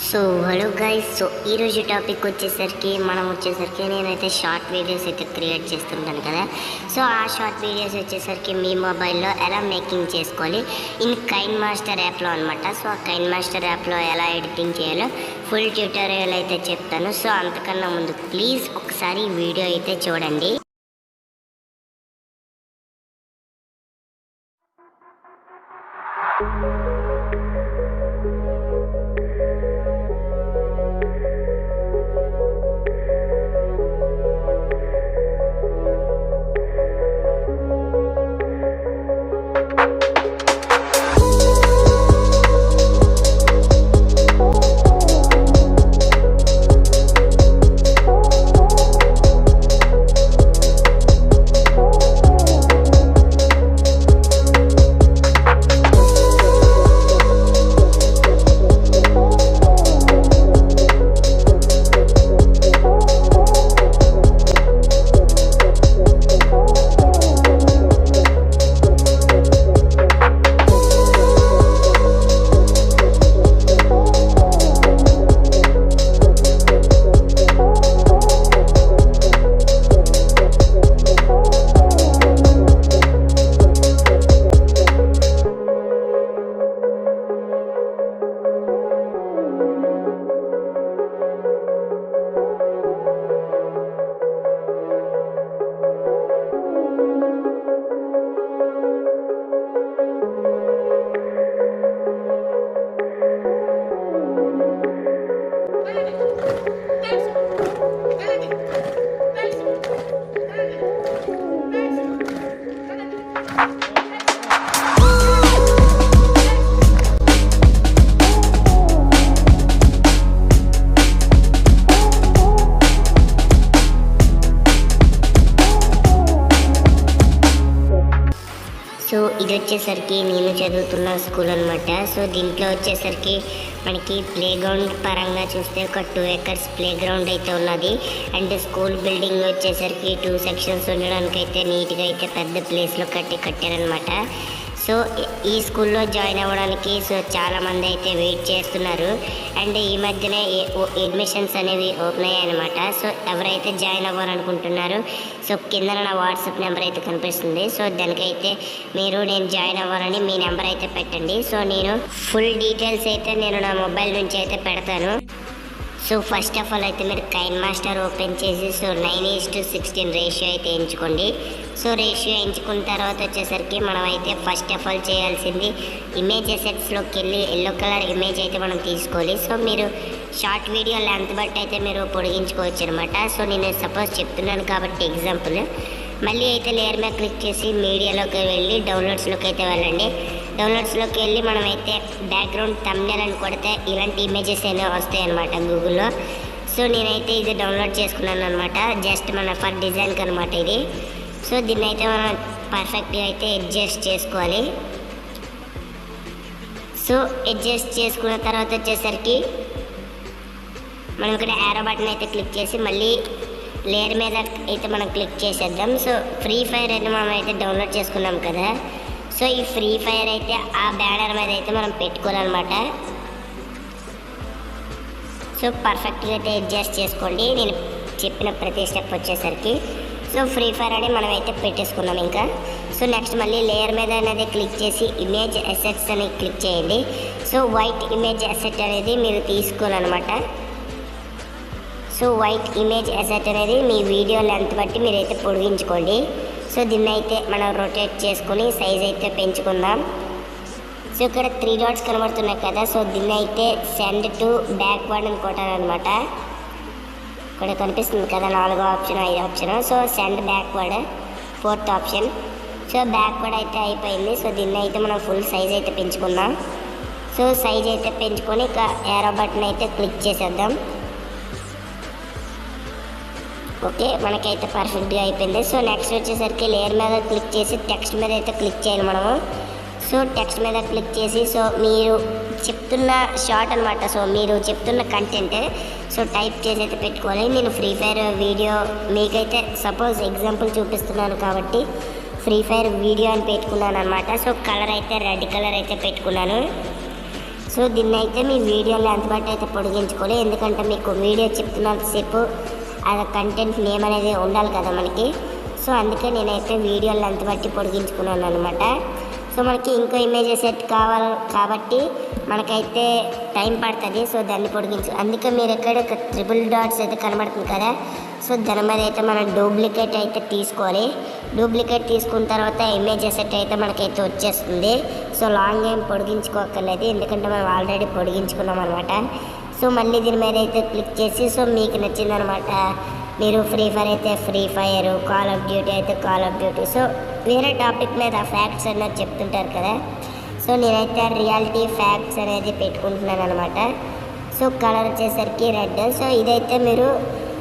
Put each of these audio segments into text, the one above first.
So hello guys. So ఈరోజు topic వచ్చేసరికి నేనైతే షార్ట్ వీడియోస్ అయితే క్రియేట్ చేస్తుంటాను కదా. సో ఆ షార్ట్ వీడియోస్ వచ్చేసరికి మీ మొబైల్లో ఎలా మేకింగ్ చేసుకోవాలి ఇన్ కైన్ మాస్టర్ యాప్లో అనమాట. సో ఆ కైన్ మాస్టర్ యాప్లో ఎలా ఎడిటింగ్ చేయాలో ఫుల్ ట్యూటోరియల్ అయితే చెప్తాను. సో అంతకన్నా ముందు ప్లీజ్ ఒకసారి వీడియో అయితే చూడండి. సో ఇది వచ్చేసరికి నేను చదువుతున్న స్కూల్ అనమాట. సో దీంట్లో వచ్చేసరికి మనకి ప్లే గ్రౌండ్ పరంగా చూస్తే ఒక 2 acres ప్లే గ్రౌండ్ అయితే ఉన్నది. అండ్ స్కూల్ బిల్డింగ్ వచ్చేసరికి 2 sections ఉండడానికి అయితే నీట్గా అయితే పెద్ద ప్లేస్లో కట్టారనమాట. సో ఈ స్కూల్లో జాయిన్ అవ్వడానికి సో చాలామంది అయితే వెయిట్ చేస్తున్నారు. అండ్ ఈ మధ్యనే అడ్మిషన్స్ అనేవి ఓపెన్ అయ్యాయి అనమాట. సో ఎవరైతే జాయిన్ అవ్వాలనుకుంటున్నారో సో కింద నా వాట్సాప్ నెంబర్ అయితే కనిపిస్తుంది. సో దానికైతే నేను జాయిన్ అవ్వాలని మీ నెంబర్ అయితే పెట్టండి. సో నేను ఫుల్ డీటెయిల్స్ అయితే నేను నా మొబైల్ నుంచి అయితే పెడతాను. సో ఫస్ట్ ఆఫ్ ఆల్ అయితే మీరు కైన్ మాస్టర్ ఓపెన్ చేసి సో 9:16 రేషియో అయితే ఎంచుకోండి. సో రేషియో ఎంచుకున్న తర్వాత వచ్చేసరికి మనం అయితే ఫస్ట్ ఆఫ్ ఆల్ చేయాల్సింది ఇమేజ్ అసెట్స్లోకి వెళ్ళి ఎల్లో కలర్ ఇమేజ్ అయితే మనం తీసుకోవాలి. సో మీరు షార్ట్ వీడియో లెంత్ బట్టి అయితే మీరు పొడిగించుకోవచ్చు అనమాట. సో నేను సపోజ్ చెప్తున్నాను కాబట్టి ఎగ్జాంపుల్. మళ్ళీ అయితే లేయర్ మీద క్లిక్ చేసి మీడియాలోకి వెళ్ళి డౌన్లోడ్స్లోకి అయితే వెళ్ళండి. డౌన్లోడ్స్లోకి వెళ్ళి మనమైతే బ్యాక్గ్రౌండ్ థంబ్నెయిల్ అని కొడితే ఇలాంటి ఇమేజెస్ అనేవి వస్తాయి అన్నమాట గూగుల్లో. సో నేనైతే ఇది డౌన్లోడ్ చేసుకున్నాను అనమాట. జస్ట్ మన ఫర్ డిజైన్కి అనమాట ఇది. సో దీన్ని అయితే మనం పర్ఫెక్ట్గా అయితే అడ్జస్ట్ చేసుకోవాలి. సో అడ్జస్ట్ చేసుకున్న తర్వాత వచ్చేసరికి మనం ఇక్కడ యారో బటన్ అయితే క్లిక్ చేసి మళ్ళీ లేయర్ మీద అయితే మనం క్లిక్ చేసేద్దాం. సో ఫ్రీ ఫైర్ అయితే మనం అయితే డౌన్లోడ్ చేసుకున్నాం కదా. సో ఈ ఫ్రీ ఫైర్ అయితే ఆ బ్యానర్ మీద అయితే మనం పెట్టుకోవాలన్నమాట. సో పర్ఫెక్ట్గా అయితే అడ్జస్ట్ చేసుకోండి నేను చెప్పిన ప్రతి స్టెప్ వచ్చేసరికి. సో ఫ్రీ ఫైర్ అని మనం అయితే పెట్టేసుకున్నాం ఇంకా. సో నెక్స్ట్ మళ్ళీ లేయర్ మీద అనేది క్లిక్ చేసి ఇమేజ్ అసెట్స్ అని క్లిక్ చేయండి. సో వైట్ ఇమేజ్ అసెట్ అనేది మీరు తీసుకోవాలన్నమాట. సో వైట్ ఇమేజ్ అసెట్ అనేది మీ వీడియో లెంత్ బట్టి మీరైతే పొడిగించుకోండి. సో దీన్ని అయితే మనం రొటేట్ చేసుకొని సైజ్ అయితే పెంచుకుందాం. సో ఇక్కడ 3 dots కనబడుతున్నాయి కదా. సో దీన్ని అయితే సెండ్ టు బ్యాక్వర్డ్ అని కొట్టాలన్నమాట. ఇక్కడ కనిపిస్తుంది కదా 4వ ఆప్షన్ 5వ option. So send backward 4th option. So backward అయితే అయిపోయింది. సో దీన్ని అయితే మనం ఫుల్ సైజ్ అయితే పెంచుకుందాం. సో సైజ్ అయితే పెంచుకొని ఇక యారో బటన్ అయితే క్లిక్ చేసేద్దాం. ఓకే మనకైతే పర్ఫెక్ట్గా అయిపోయింది. సో నెక్స్ట్ వచ్చేసరికి లేయర్ మీద క్లిక్ చేసి టెక్స్ట్ మీద అయితే క్లిక్ చేయాలి మనము. సో టెక్స్ట్ మీద క్లిక్ చేసి సో మీరు చెప్తున్న షార్ట్ అనమాట. సో మీరు చెప్తున్న కంటెంట్ సో టైప్ చేసి అయితే పెట్టుకోవాలి. నేను ఫ్రీ ఫైర్ వీడియో మీకైతే సపోజ్ ఎగ్జాంపుల్ చూపిస్తున్నాను కాబట్టి ఫ్రీ ఫైర్ వీడియో అని పెట్టుకున్నాను అనమాట. సో కలర్ అయితే రెడ్ కలర్ అయితే పెట్టుకున్నాను. సో సో దీన్ని అయితే మీ వీడియోలో అంతపాటు అయితే పొడిగించుకోవాలి, ఎందుకంటే మీకు వీడియో చెప్తున్నంతసేపు అది కంటెంట్ నేమ్ అనేది ఉండాలి కదా మనకి. సో అందుకే నేనైతే వీడియోలో అంతబట్టి పొడిగించుకున్నాను అనమాట. సో మనకి ఇంకో ఇమేజ్ సెట్ కావాలి కాబట్టి మనకైతే టైం పడుతుంది. సో దాన్ని పొడిగించు, అందుకే మీరు ఎక్కడ ట్రిపుల్ డాట్స్ అయితే కనబడుతుంది కదా, సో దాని మీద అయితే మనం డూప్లికేట్ అయితే తీసుకోవాలి. డూప్లికేట్ తీసుకున్న తర్వాత ఇమేజ్ సెట్ అయితే మనకైతే వచ్చేస్తుంది. సో లాంగ్ ఏం పొడిగించుకోకర్లేదు, ఎందుకంటే మనం ఆల్రెడీ పొడిగించుకున్నాం అనమాట. సో మళ్ళీ దీని మీద అయితే క్లిక్ చేసి సో మీకు నచ్చిందనమాట, మీరు ఫ్రీ ఫైర్ అయితే free fire, call of duty అయితే కాల్ ఆఫ్ డ్యూటీ, సో వేరే టాపిక్ మీద ఫ్యాక్ట్స్ అన్నది చెప్తుంటారు కదా. సో నేనైతే రియాలిటీ ఫ్యాక్ట్స్ అనేది పెట్టుకుంటున్నాను అనమాట. సో కలర్ వచ్చేసరికి రెడ్. సో ఇదైతే మీరు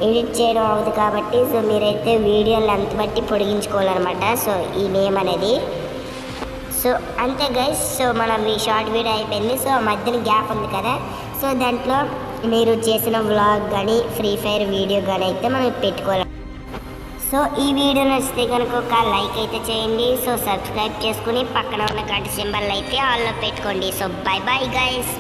ఎడిట్ చేయడం అవ్వదు కాబట్టి సో మీరైతే వీడియోలు అంత బట్టి పొడిగించుకోవాలన్నమాట. సో ఈ నేమ్ అనేది. సో అంతే గైస్, సో మన షార్ట్ వీడియో అయిపోయింది. సో మధ్యన గ్యాప్ ఉంది కదా, సో దాంట్లో మీరు చేసిన వ్లాగ్ కానీ ఫ్రీ ఫైర్ వీడియో కానీ అయితే మనం పెట్టుకోవాలి. సో ఈ వీడియో నచ్చితే కనుక ఒక లైక్ అయితే చేయండి. సో సబ్స్క్రైబ్ చేసుకుని పక్కన ఉన్న గంట సింబల్ అయితే ఆల్లో పెట్టుకోండి. So by bye guys.